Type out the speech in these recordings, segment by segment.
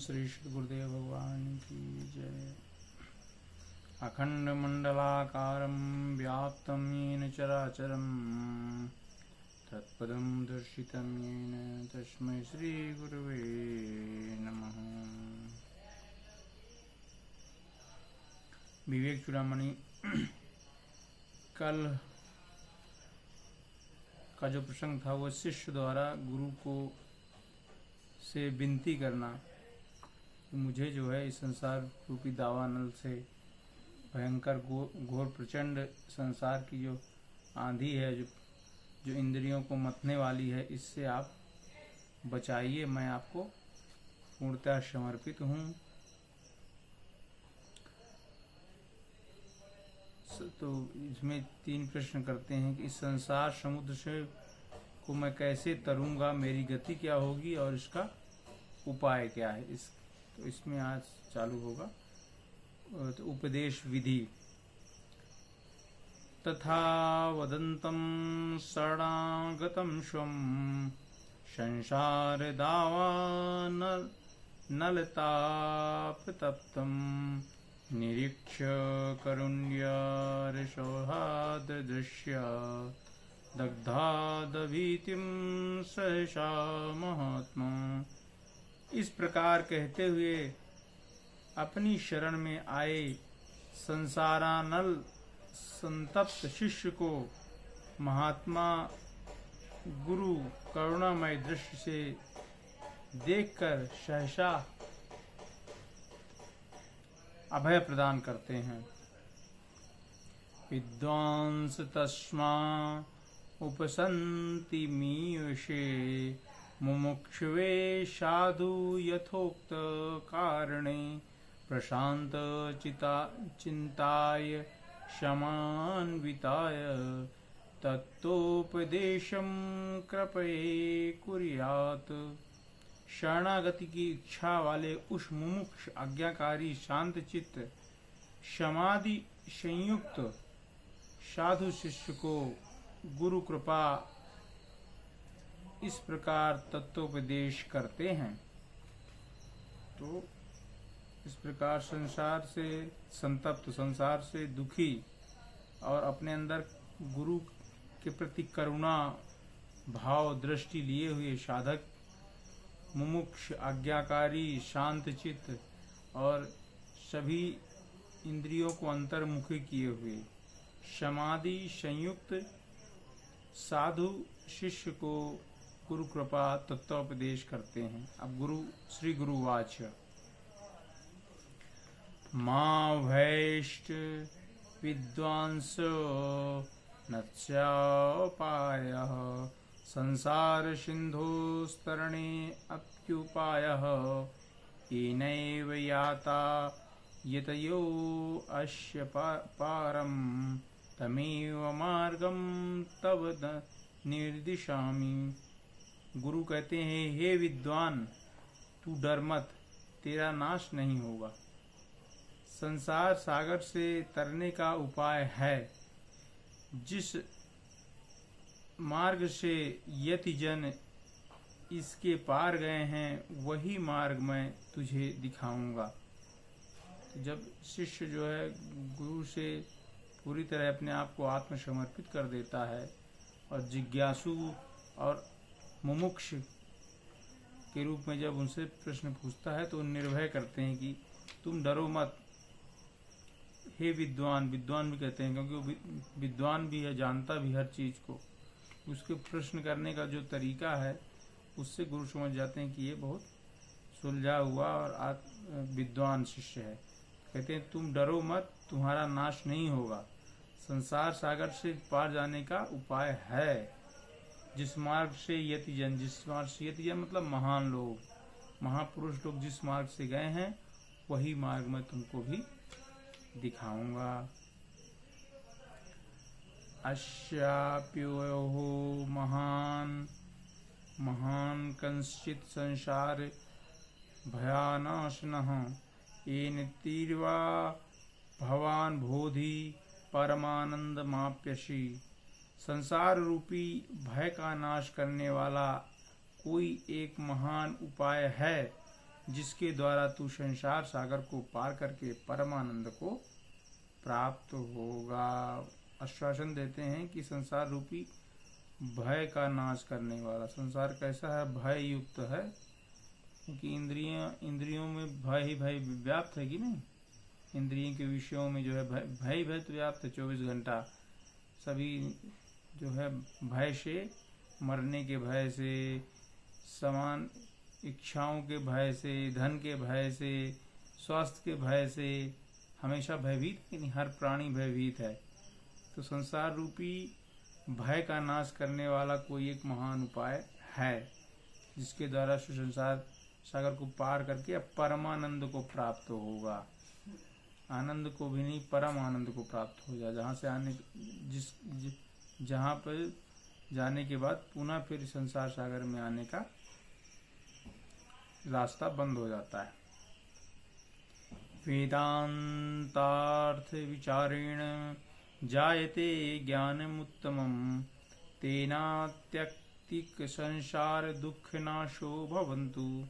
श्री श्री गुरुदेव भगवान की जय। अखंड मंडलाकारं व्याप्तं येन चराचरं तत्पदं दर्शितं येन तस्मै श्री गुरुवे नमः। विवेक चूड़ामणि कल का जो प्रसंग था वो शिष्य द्वारा गुरु को से विनती करना कि मुझे जो है इस संसार रूपी दावानल से भयंकर घोर प्रचंड संसार की जो आंधी है, जो इंद्रियों को मथने वाली है, इससे आप बचाइए, मैं आपको पूर्णतः समर्पित हूँ। तो इसमें 3 प्रश्न करते हैं कि इस संसार समुद्र से को मैं कैसे तरूंगा, मेरी गति क्या होगी और इसका उपाय क्या है। तो इसमें आज चालू होगा तो उपदेश विधि। तथा वदन्तं शरणागतं स्वं संसार दावानल नलतापतप्तं निरीक्ष्य करुण्यारसौहार्ददृश्य दग्धादभीतिं सहसा महात्मा। इस प्रकार कहते हुए अपनी शरण में आए संसारानल संतप्त शिष्य को महात्मा गुरु करुणामय दृष्टि से देखकर सहसा अभय प्रदान करते हैं। विद्वांस तस्मा उपसन्ति मीयुषे मुमुक्षुवे साधु यथोक्त कारणे प्रशांत चिंताय क्षमान्विताय तत्तोपदेशं कृपये कुर्यात्। शरणागति की इच्छा वाले उस मुमुक्ष आज्ञाकारी शांत चित्त समाधि संयुक्त साधु शिष्य को गुरु कृपा इस प्रकार तत्वोपदेश करते हैं। तो इस प्रकार संसार से संतप्त, संसार से दुखी और अपने अंदर गुरु के प्रति करुणा भाव दृष्टि लिए हुए साधक मुमुक्ष आज्ञाकारी शांत चित्त और सभी इंद्रियों को अंतर्मुखी किए हुए समाधि संयुक्त साधु शिष्य को गुरु कृपा तत्वोपदेश करते हैं। अब श्री गुरु वाच मां भैष्ट विद्वांसो नत्स्योपायः संसार सिन्धोस्तरणे अप्युपायः येनैव याता यतयो अस्य पारं तमेव मार्गं तव निर्दिशामि। गुरु कहते हैं, हे विद्वान, तू डर मत, तेरा नाश नहीं होगा। संसार सागर से तरने का उपाय है। जिस मार्ग से यतिजन इसके पार गए हैं वही मार्ग मैं तुझे दिखाऊंगा। तो जब शिष्य जो है गुरु से पूरी तरह अपने आप को आत्मसमर्पित कर देता है और जिज्ञासु और मुमुक्ष के रूप में जब उनसे प्रश्न पूछता है तो निर्भय करते हैं कि तुम डरो मत। हे विद्वान, विद्वान भी कहते हैं क्योंकि वो विद्वान भी है, जानता भी हर चीज को। उसके प्रश्न करने का जो तरीका है उससे गुरु समझ जाते हैं कि ये बहुत सुलझा हुआ और विद्वान शिष्य है। कहते हैं तुम डरो मत, तुम्हारा नाश नहीं होगा। संसार सागर से पार जाने का उपाय है। जिस मार्ग से यतिजन मतलब महान लोग, महापुरुष लोग जिस मार्ग से गए हैं वही मार्ग मैं तुमको भी दिखाऊंगा। अस्याप्योहो महान कंश्चित संसार भयानाशनः येन तीर्वा भवान बोधि परमानंद माप्यसि। संसार रूपी भय का नाश करने वाला कोई एक महान उपाय है जिसके द्वारा तू संसार सागर को पार करके परमानंद को प्राप्त होगा। आश्वासन देते हैं कि संसार रूपी भय का नाश करने वाला संसार कैसा है, भय युक्त है, क्योंकि इंद्रियों में भय ही भय व्याप्त है कि नहीं। इंद्रियों के विषयों में जो है भय तो व्याप्त है 24 घंटा। सभी जो है भय से, मरने के भय से, समान इच्छाओं के भय से, धन के भय से, स्वास्थ्य के भय से हमेशा भयभीत है, नहीं हर प्राणी भयभीत है। तो संसार रूपी भय का नाश करने वाला कोई एक महान उपाय है, जिसके द्वारा संसार सागर को पार करके अब परमानंद को प्राप्त होगा। आनंद को भी नहीं, परम आनंद को प्राप्त हो जाए, जहाँ से आने जहाँ पर जाने के बाद पुनः फिर संसार सागर में आने का रास्ता बंद हो जाता है। वेदांतार्थ विचारेण जायते ज्ञानमुत्तमं तेनात्यक्तिक संसार दुख नाशो भवन्तु।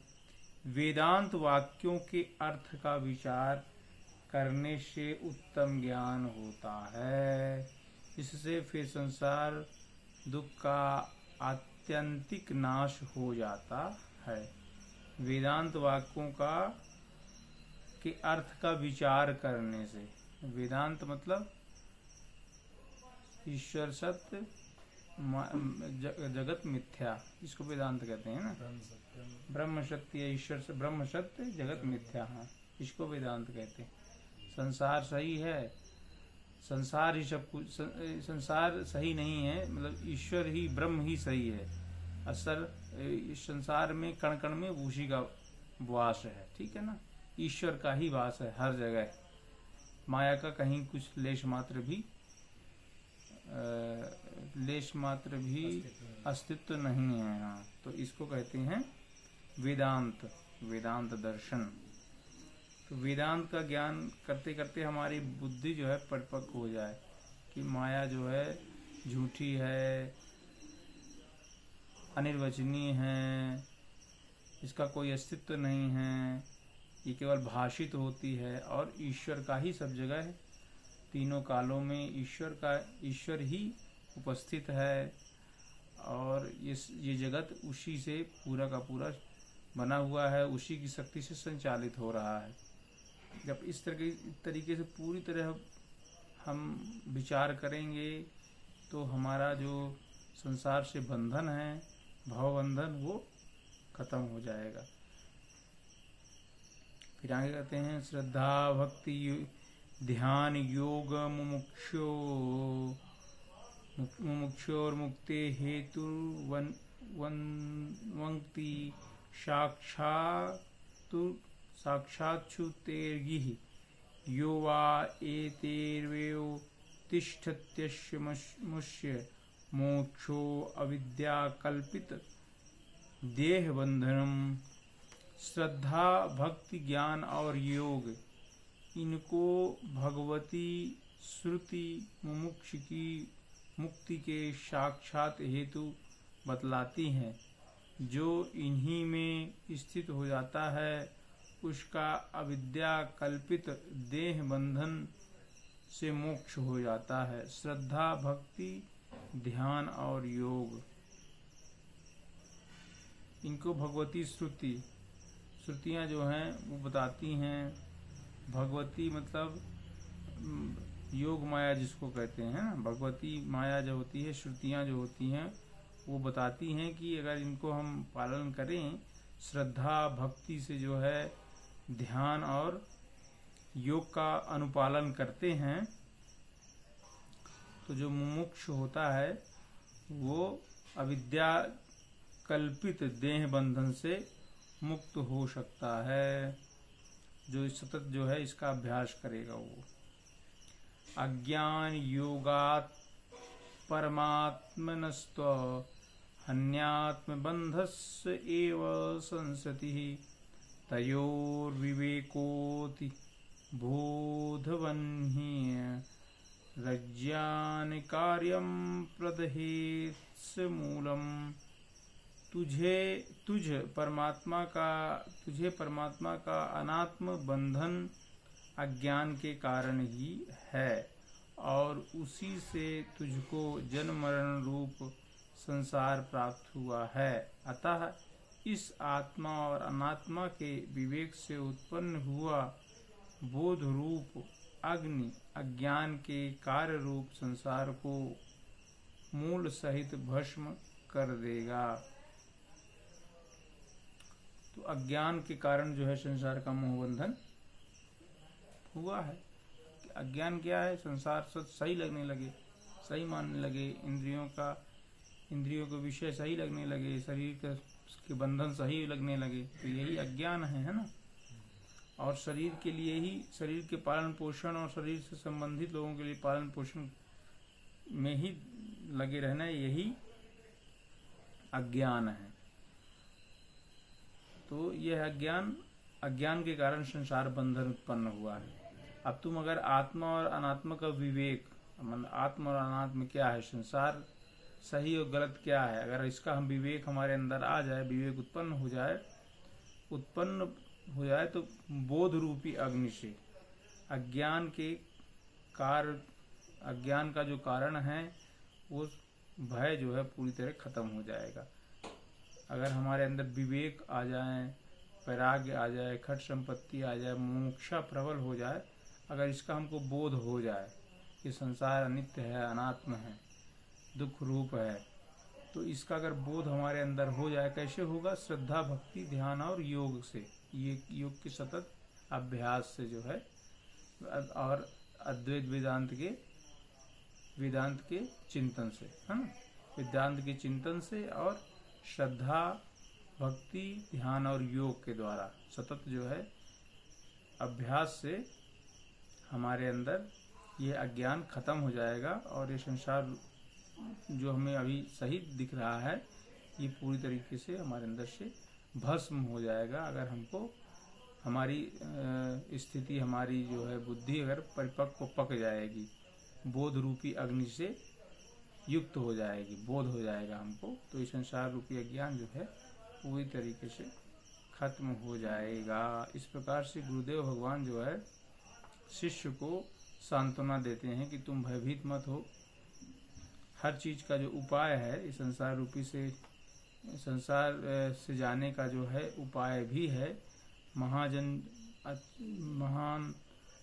वेदांत वाक्यों के अर्थ का विचार करने से उत्तम ज्ञान होता है, इससे फिर संसार दुख का आत्यंतिक नाश हो जाता है। वेदांत वाक्यों का के अर्थ का विचार करने से, वेदांत मतलब ईश्वर सत्य जगत मिथ्या, इसको वेदांत कहते हैं ना। ब्रह्म सत्य, ईश्वर से ब्रह्म सत्य जगत मिथ्या, हाँ इसको वेदांत कहते हैं। संसार सही है, संसार ही सब कुछ, संसार सही नहीं है, मतलब ईश्वर ही ब्रह्म ही सही है। असल संसार में कण कण में उसी का वास है, ठीक है ना। ईश्वर का ही वास है हर जगह, माया का कहीं कुछ लेश मात्र भी अस्तित्व नहीं है। हाँ, तो इसको कहते हैं वेदांत, वेदांत दर्शन। तो वेदांत का ज्ञान करते करते हमारी बुद्धि जो है परिपक्व हो जाए कि माया जो है झूठी है, अनिर्वचनीय है, इसका कोई अस्तित्व नहीं है, ये केवल भाषित होती है और ईश्वर का ही सब जगह है। तीनों कालों में ईश्वर ही उपस्थित है और ये जगत उसी से पूरा का पूरा बना हुआ है, उसी की शक्ति से संचालित हो रहा है। जब इस तरीके से पूरी तरह हम विचार करेंगे तो हमारा जो संसार से बंधन है, भवबंधन, वो खत्म हो जाएगा। फिर आगे कहते हैं श्रद्धा भक्ति ध्यान योग मुमुक्षोर मुक्ते हेतु वंक्ति साक्षाच्छुतेर्गिः यो वा एतेर्वेयो तिष्ठत्यस्य मुष्य मोक्षो अविद्या कल्पित देह बंधनम। श्रद्धा भक्ति ज्ञान और योग, इनको भगवती श्रुति मुमुक्ष की मुक्ति के साक्षात हेतु बतलाती हैं। जो इन्हीं में स्थित हो जाता है उसका अविद्या कल्पित देह बंधन से मोक्ष हो जाता है। श्रद्धा भक्ति ध्यान और योग, इनको भगवती श्रुतियाँ जो हैं वो बताती हैं। भगवती मतलब योग माया जिसको कहते हैं ना, भगवती माया जो होती है, श्रुतियाँ जो होती हैं वो बताती हैं कि अगर इनको हम पालन करें, श्रद्धा भक्ति से जो है ध्यान और योग का अनुपालन करते हैं, तो जो मुमुक्ष होता है वो अविद्या कल्पित देह बंधन से मुक्त हो सकता है। जो सतत जो है इसका अभ्यास करेगा वो। अज्ञान योगात् परमात्मनस्त्व हन्यात्म बंधस्य एव संसतिः तयोर्विवेकोति बोधवन्हि रज्ञान कार्यं प्रदहेत्स मूलम्। तुझे परमात्मा का अनात्म बंधन अज्ञान के कारण ही है और उसी से तुझको जन्म मरण रूप संसार प्राप्त हुआ है। अतः इस आत्मा और अनात्मा के विवेक से उत्पन्न हुआ बोध रूप अग्नि अज्ञान के कार्य रूप संसार को मूल सहित भस्म कर देगा। तो अज्ञान के कारण जो है संसार का मोहबंधन हुआ है। अज्ञान क्या है? संसार सही लगने लगे, सही मानने लगे, इंद्रियों के विषय सही लगने लगे, शरीर के बंधन सही लगने लगे, तो यही अज्ञान है ना। और शरीर के लिए ही, शरीर के पालन पोषण और शरीर से संबंधित लोगों के लिए पालन पोषण में ही लगे रहना, यही अज्ञान है। तो यह अज्ञान के कारण संसार बंधन उत्पन्न हुआ है। अब तुम अगर आत्मा और अनात्मा का विवेक, आत्मा और अनात्मा क्या है, संसार सही और गलत क्या है, अगर इसका हम विवेक हमारे अंदर आ जाए, विवेक उत्पन्न हो जाए तो बोध रूपी अग्नि से अज्ञान का जो कारण है वो भय जो है पूरी तरह खत्म हो जाएगा। अगर हमारे अंदर विवेक आ जाए, वैराग्य आ जाए, खट संपत्ति आ जाए, मोक्षा प्रबल हो जाए, अगर इसका हमको बोध हो जाए कि संसार अनित्य है, अनात्म है, दुख रूप है, तो इसका अगर बोध हमारे अंदर हो जाए, कैसे होगा? श्रद्धा, भक्ति, ध्यान और योग से, ये योग के सतत अभ्यास से जो है, और अद्वैत वेदांत के चिंतन से, है ना, वेदांत के चिंतन से और श्रद्धा, भक्ति, ध्यान और योग के द्वारा सतत जो है अभ्यास से हमारे अंदर ये अज्ञान खत्म हो जाएगा और ये संसार जो हमें अभी सही दिख रहा है ये पूरी तरीके से हमारे अंदर से भस्म हो जाएगा। अगर हमको हमारी स्थिति, हमारी जो है बुद्धि अगर परिपक्व पक जाएगी, बोध रूपी अग्नि से युक्त हो जाएगी, बोध हो जाएगा हमको, तो ये संसार रूपी अज्ञान जो है पूरी तरीके से खत्म हो जाएगा। इस प्रकार से गुरुदेव भगवान जो है शिष्य को सांत्वना देते हैं कि तुम भयभीत मत हो। हर चीज का जो उपाय है, इस संसार से जाने का जो है उपाय भी है। महान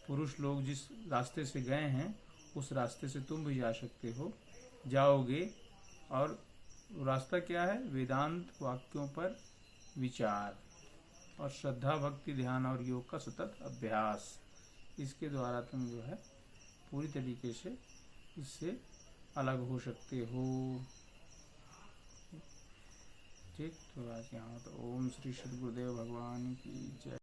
पुरुष लोग जिस रास्ते से गए हैं उस रास्ते से तुम भी जा सकते हो, जाओगे। और रास्ता क्या है? वेदांत वाक्यों पर विचार और श्रद्धा, भक्ति, ध्यान और योग का सतत अभ्यास, इसके द्वारा तुम जो है पूरी तरीके से इससे अलग हो सकते हो। ठीक, तो आज यहाँ तो ओम श्री सद्गुरुदेव भगवान की जय।